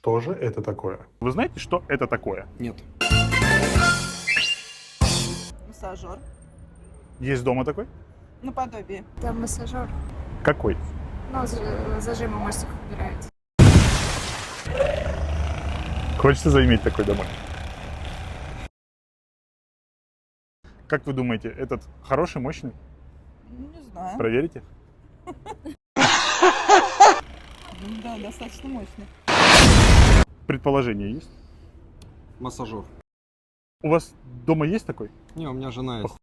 Что же это такое? Вы знаете, что это такое? Нет. Массажер. Есть дома такой? Наподобие. Это массажер. Какой? Ну, зажимы мышц убирает. Хочется заиметь такой домой. Как вы думаете, этот хороший, мощный? Не знаю. Проверите? Да, достаточно мощный. Предположение есть? Массажер. У вас дома есть такой? Не, у меня жена есть.